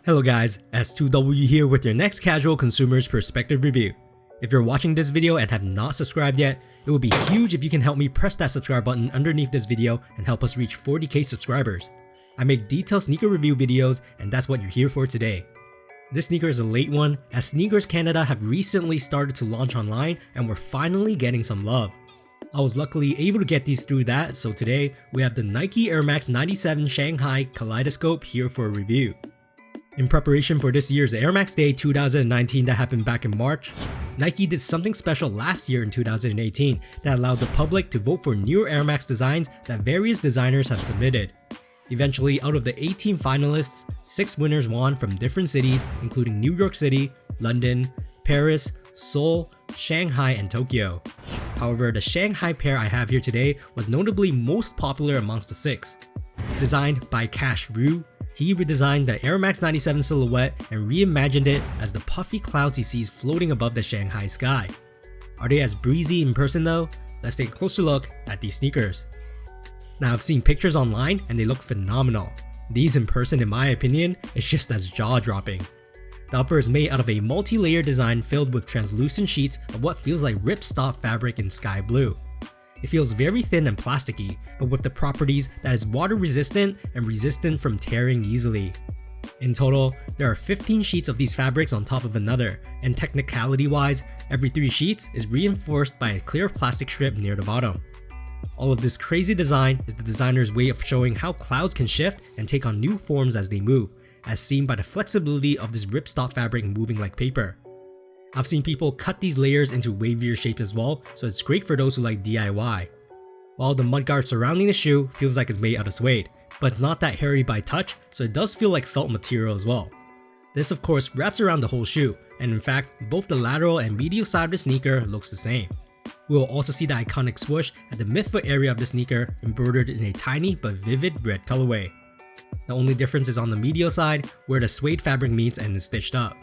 Hello guys, S2W here with your next casual consumer's perspective review. If you're watching this video and have not subscribed yet, it would be huge if you can help me press that subscribe button underneath this video and help us reach 40k subscribers. I make detailed sneaker review videos and that's what you're here for today. This sneaker is a late one as Sneakers Canada have recently started to launch online and we're finally getting some love. I was luckily able to get these through that, so today we have the Nike Air Max 97 Shanghai Kaleidoscope here for a review. In preparation for this year's Air Max Day 2019 that happened back in March, Nike did something special last year in 2018 that allowed the public to vote for newer Air Max designs that various designers have submitted. Eventually, out of the 18 finalists, 6 winners won from different cities including New York City, London, Paris, Seoul, Shanghai, and Tokyo. However, the Shanghai pair I have here today was notably most popular amongst the 6. Designed by Cash Rue, he redesigned the Air Max 97 silhouette and reimagined it as the puffy clouds he sees floating above the Shanghai sky. Are they as breezy in person though? Let's take a closer look at these sneakers. Now I've seen pictures online and they look phenomenal. These in person, in my opinion, is just as jaw-dropping. The upper is made out of a multi-layer design filled with translucent sheets of what feels like ripstop fabric in sky blue. It feels very thin and plasticky, but with the properties that is water resistant and resistant from tearing easily. In total, there are 15 sheets of these fabrics on top of another, and technicality wise, every 3 sheets is reinforced by a clear plastic strip near the bottom. All of this crazy design is the designer's way of showing how clouds can shift and take on new forms as they move, as seen by the flexibility of this ripstop fabric moving like paper. I've seen people cut these layers into wavier shapes as well, so it's great for those who like DIY. While the mudguard surrounding the shoe feels like it's made out of suede, but it's not that hairy by touch, so it does feel like felt material as well. This of course wraps around the whole shoe, and in fact, both the lateral and medial side of the sneaker looks the same. We will also see the iconic swoosh at the midfoot area of the sneaker embroidered in a tiny but vivid red colorway. The only difference is on the medial side, where the suede fabric meets and is stitched up.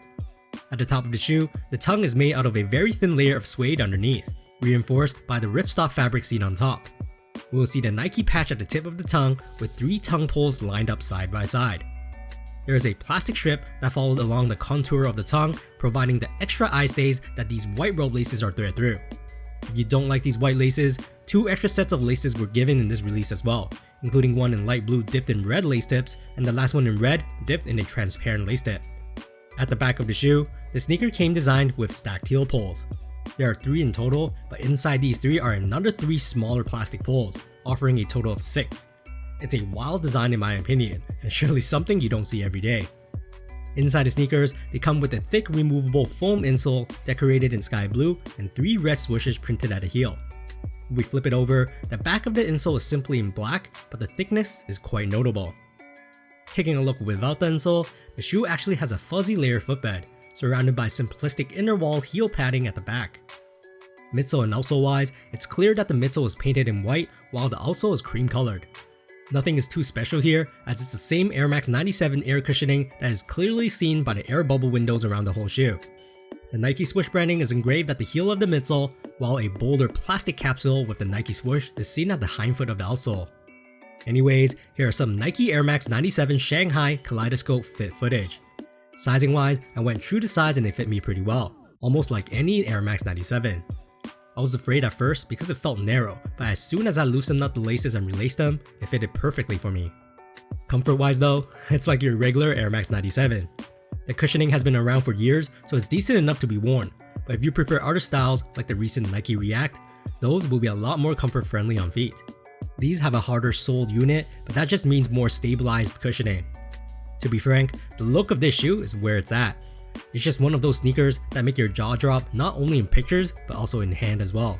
At the top of the shoe, the tongue is made out of a very thin layer of suede underneath, reinforced by the ripstop fabric seen on top. We will see the Nike patch at the tip of the tongue with 3 tongue poles lined up side by side. There is a plastic strip that followed along the contour of the tongue, providing the extra eye stays that these white rope laces are threaded through. If you don't like these white laces, 2 extra sets of laces were given in this release as well, including one in light blue dipped in red lace tips and the last one in red dipped in a transparent lace tip. At the back of the shoe, the sneaker came designed with stacked heel poles. There are 3 in total, but inside these 3 are another 3 smaller plastic poles, offering a total of 6. It's a wild design in my opinion, and surely something you don't see every day. Inside the sneakers, they come with a thick removable foam insole decorated in sky blue and 3 red swooshes printed at the heel. If we flip it over, the back of the insole is simply in black, but the thickness is quite notable. Taking a look without the insole, the shoe actually has a fuzzy layer footbed, surrounded by simplistic inner wall heel padding at the back. Midsole and outsole wise, it's clear that the midsole is painted in white while the outsole is cream colored. Nothing is too special here, as it's the same Air Max 97 air cushioning that is clearly seen by the air bubble windows around the whole shoe. The Nike swoosh branding is engraved at the heel of the midsole, while a bolder plastic capsule with the Nike swoosh is seen at the hindfoot of the outsole. Anyways, here are some Nike Air Max 97 Shanghai Kaleidoscope fit footage. Sizing wise, I went true to size and they fit me pretty well, almost like any Air Max 97. I was afraid at first because it felt narrow, but as soon as I loosened up the laces and relaced them, it fitted perfectly for me. Comfort wise though, it's like your regular Air Max 97. The cushioning has been around for years, so it's decent enough to be worn, but if you prefer other styles like the recent Nike React, those will be a lot more comfort friendly on feet. These have a harder soled unit, but that just means more stabilized cushioning. To be frank, the look of this shoe is where it's at. It's just one of those sneakers that make your jaw drop not only in pictures, but also in hand as well.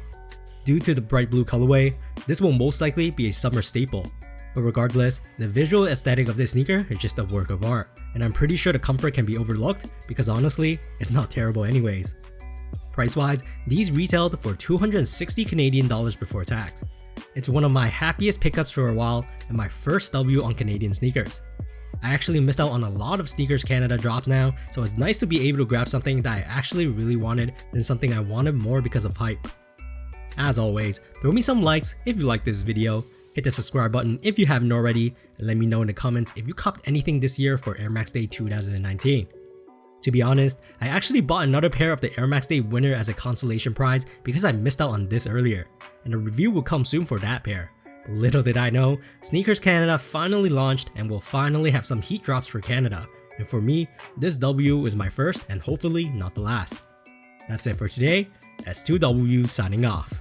Due to the bright blue colorway, this will most likely be a summer staple. But regardless, the visual aesthetic of this sneaker is just a work of art, and I'm pretty sure the comfort can be overlooked because honestly, it's not terrible anyways. Price wise, these retailed for 260 Canadian dollars before tax. It's one of my happiest pickups for a while and my first W on Canadian sneakers. I actually missed out on a lot of Sneakers Canada drops now, so it's nice to be able to grab something that I actually really wanted than something I wanted more because of hype. As always, throw me some likes if you like this video, Hit the subscribe button if you haven't already, and let me know in the comments if you copped anything this year for Air Max Day 2019. To be honest, I actually bought another pair of the Air Max Day winner as a consolation prize because I missed out on this earlier, and a review will come soon for that pair. Little did I know, Sneakers Canada finally launched and will finally have some heat drops for Canada, and for me, this W is my first and hopefully not the last. That's it for today, S2W signing off.